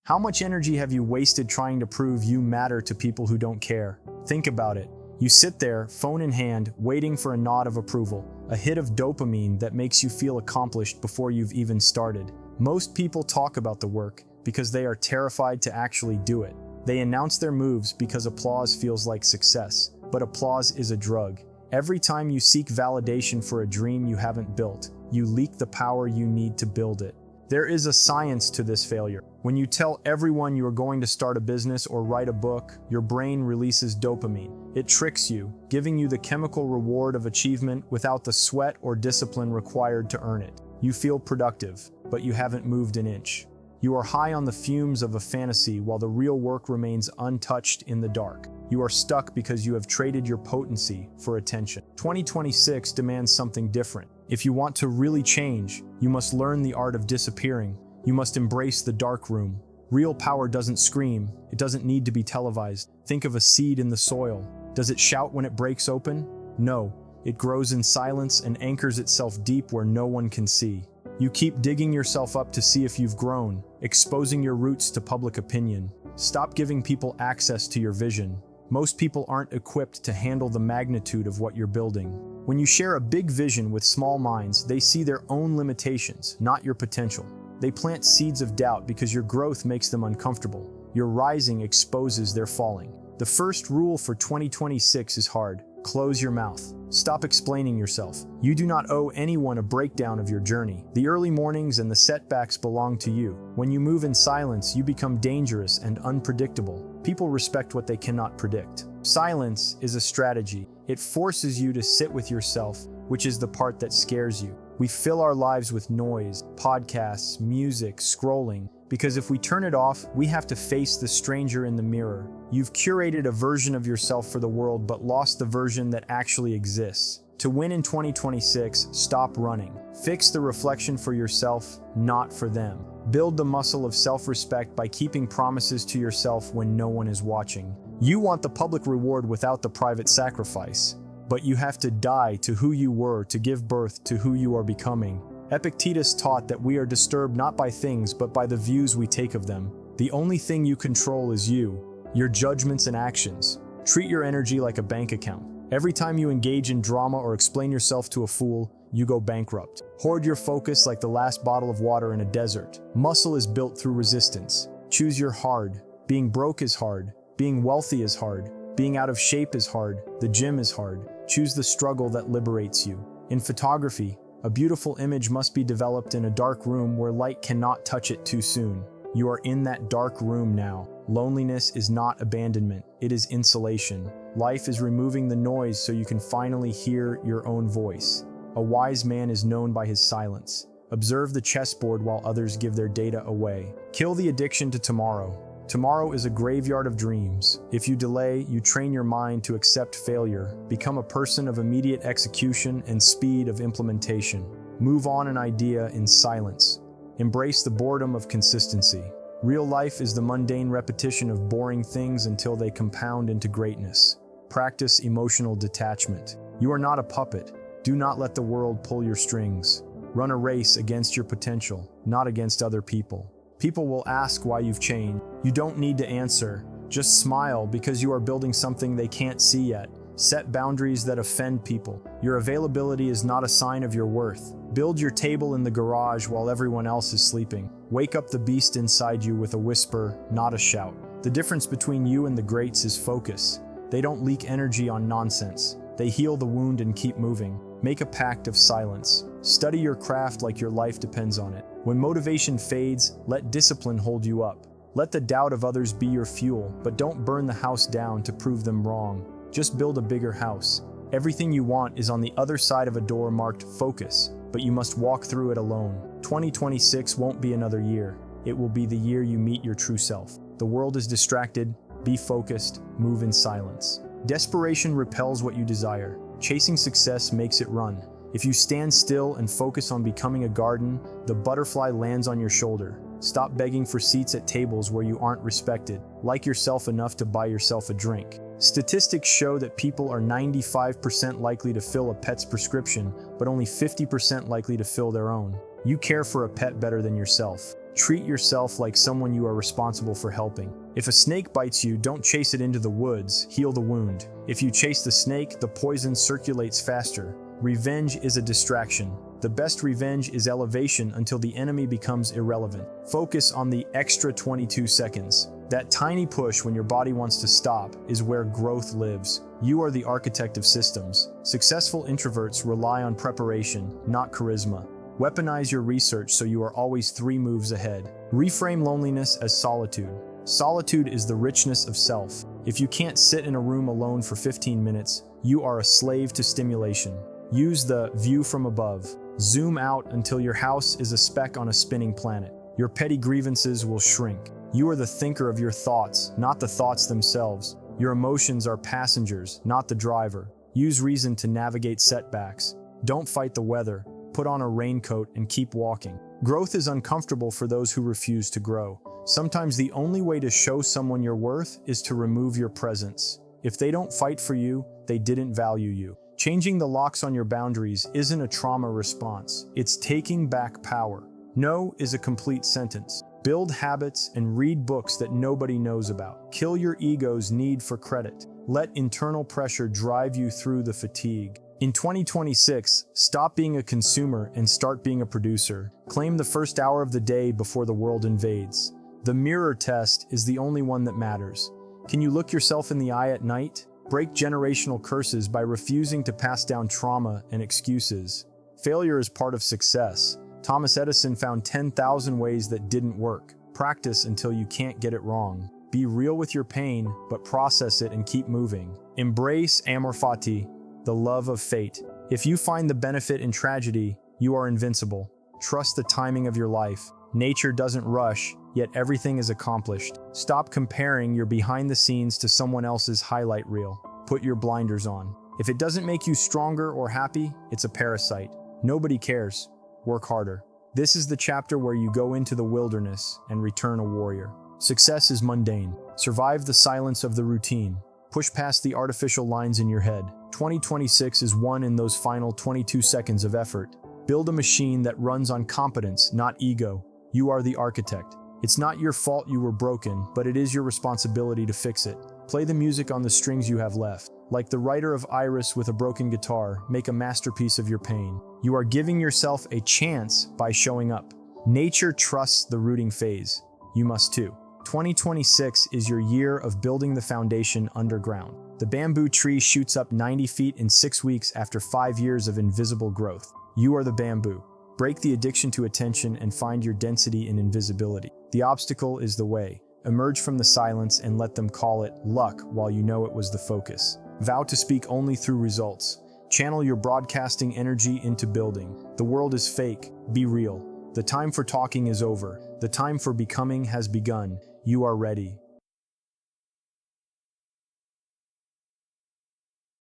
How much energy have you wasted trying to prove you matter to people who don't care? Think about it. You sit there, phone in hand, waiting for a nod of approval, a hit of dopamine that makes you feel accomplished before you've even started. Most people talk about the work because they are terrified to actually do it. They announce their moves because applause feels like success, but applause is a drug. Every time you seek validation for a dream you haven't built, you leak the power you need to build it. There is a science to this failure. When you tell everyone you are going to start a business or write a book, your brain releases dopamine. It tricks you, giving you the chemical reward of achievement without the sweat or discipline required to earn it. You feel productive, but you haven't moved an inch. You are high on the fumes of a fantasy while the real work remains untouched in the dark. You are stuck because you have traded your potency for attention. 2026 demands something different. If you want to really change, you must learn the art of disappearing. You must embrace the dark room. Real power doesn't scream. It doesn't need to be televised. Think of a seed in the soil. Does it shout when it breaks open? No. It grows in silence and anchors itself deep where no one can see. You keep digging yourself up to see if you've grown, exposing your roots to public opinion. Stop giving people access to your vision. Most people aren't equipped to handle the magnitude of what you're building. When you share a big vision with small minds, they see their own limitations, not your potential. They plant seeds of doubt because your growth makes them uncomfortable. Your rising exposes their falling. The first rule for 2026 is hard. Close your mouth. Stop explaining yourself. You do not owe anyone a breakdown of your journey. The early mornings and the setbacks belong to you. When you move in silence, you become dangerous and unpredictable. People respect what they cannot predict. Silence is a strategy. It forces you to sit with yourself, which is the part that scares you. We fill our lives with noise, podcasts, music, scrolling, because if we turn it off, we have to face the stranger in the mirror. You've curated a version of yourself for the world but lost the version that actually exists. To win in 2026, stop running. Fix the reflection for yourself, not for them. Build the muscle of self-respect by keeping promises to yourself when no one is watching. You want the public reward without the private sacrifice, but you have to die to who you were to give birth to who you are becoming. Epictetus taught that we are disturbed not by things but by the views we take of them. The only thing you control is you, your judgments and actions. Treat your energy like a bank account. Every time you engage in drama or explain yourself to a fool, you go bankrupt. Hoard your focus like the last bottle of water in a desert. Muscle is built through resistance. Choose your hard. Being broke is hard. Being wealthy is hard. Being out of shape is hard. The gym is hard. Choose the struggle that liberates you. In photography, a beautiful image must be developed in a dark room where light cannot touch it too soon. You are in that dark room now. Loneliness is not abandonment, it is insulation. Life is removing the noise so you can finally hear your own voice. A wise man is known by his silence. Observe the chessboard while others give their data away. Kill the addiction to tomorrow. Tomorrow is a graveyard of dreams. If you delay, you train your mind to accept failure. Become a person of immediate execution and speed of implementation. Move on an idea in silence. Embrace the boredom of consistency. Real life is the mundane repetition of boring things until they compound into greatness. Practice emotional detachment. You are not a puppet. Do not let the world pull your strings. Run a race against your potential, not against other people. People will ask why you've changed. You don't need to answer. Just smile because you are building something they can't see yet. Set boundaries that offend people. Your availability is not a sign of your worth. Build your table in the garage while everyone else is sleeping. Wake up the beast inside you with a whisper, not a shout. The difference between you and the greats is focus. They don't leak energy on nonsense. They heal the wound and keep moving. Make a pact of silence. Study your craft like your life depends on it. When motivation fades, let discipline hold you up. Let the doubt of others be your fuel, but don't burn the house down to prove them wrong. Just build a bigger house. Everything you want is on the other side of a door marked focus, but you must walk through it alone. 2026 won't be another year. It will be the year you meet your true self. The world is distracted. Be focused. Move in silence. Desperation repels what you desire. Chasing success makes it run. If you stand still and focus on becoming a garden, the butterfly lands on your shoulder. Stop begging for seats at tables where you aren't respected. Like yourself enough to buy yourself a drink. Statistics show that people are 95% likely to fill a pet's prescription, but only 50% likely to fill their own. You care for a pet better than yourself. Treat yourself like someone you are responsible for helping. If a snake bites you, don't chase it into the woods, heal the wound. If you chase the snake, the poison circulates faster. Revenge is a distraction. The best revenge is elevation until the enemy becomes irrelevant. Focus on the extra 22 seconds. That tiny push when your body wants to stop is where growth lives. You are the architect of systems. Successful introverts rely on preparation, not charisma. Weaponize your research so you are always 3 moves ahead. Reframe loneliness as solitude. Solitude is the richness of self. If you can't sit in a room alone for 15 minutes, you are a slave to stimulation. Use the view from above. Zoom out until your house is a speck on a spinning planet. Your petty grievances will shrink. You are the thinker of your thoughts, not the thoughts themselves. Your emotions are passengers, not the driver. Use reason to navigate setbacks. Don't fight the weather. Put on a raincoat and keep walking. Growth is uncomfortable for those who refuse to grow. Sometimes the only way to show someone your worth is to remove your presence. If they don't fight for you, they didn't value you. Changing the locks on your boundaries isn't a trauma response. It's taking back power. No is a complete sentence. Build habits and read books that nobody knows about. Kill your ego's need for credit. Let internal pressure drive you through the fatigue. In 2026, stop being a consumer and start being a producer. Claim the first hour of the day before the world invades. The mirror test is the only one that matters. Can you look yourself in the eye at night? Break generational curses by refusing to pass down trauma and excuses. Failure is part of success. Thomas Edison found 10,000 ways that didn't work. Practice until you can't get it wrong. Be real with your pain, but process it and keep moving. Embrace amor fati, the love of fate. If you find the benefit in tragedy, you are invincible. Trust the timing of your life. Nature doesn't rush, yet everything is accomplished. Stop comparing your behind the scenes to someone else's highlight reel. Put your blinders on. If it doesn't make you stronger or happy, it's a parasite. Nobody cares. Work harder. This is the chapter where you go into the wilderness and return a warrior. Success is mundane. Survive the silence of the routine. Push past the artificial lines in your head. 2026 is won in those final 22 seconds of effort. Build a machine that runs on competence, not ego. You are the architect. It's not your fault you were broken, but it is your responsibility to fix it. Play the music on the strings you have left. Like the writer of Iris with a broken guitar, make a masterpiece of your pain. You are giving yourself a chance by showing up. Nature trusts the rooting phase. You must too. 2026 is your year of building the foundation underground. The bamboo tree shoots up 90 feet in 6 weeks after 5 years of invisible growth. You are the bamboo. Break the addiction to attention and find your density in invisibility. The obstacle is the way. Emerge from the silence and let them call it luck while you know it was the focus. Vow to speak only through results. Channel your broadcasting energy into building. The world is fake. Be real. The time for talking is over. The time for becoming has begun. You are ready.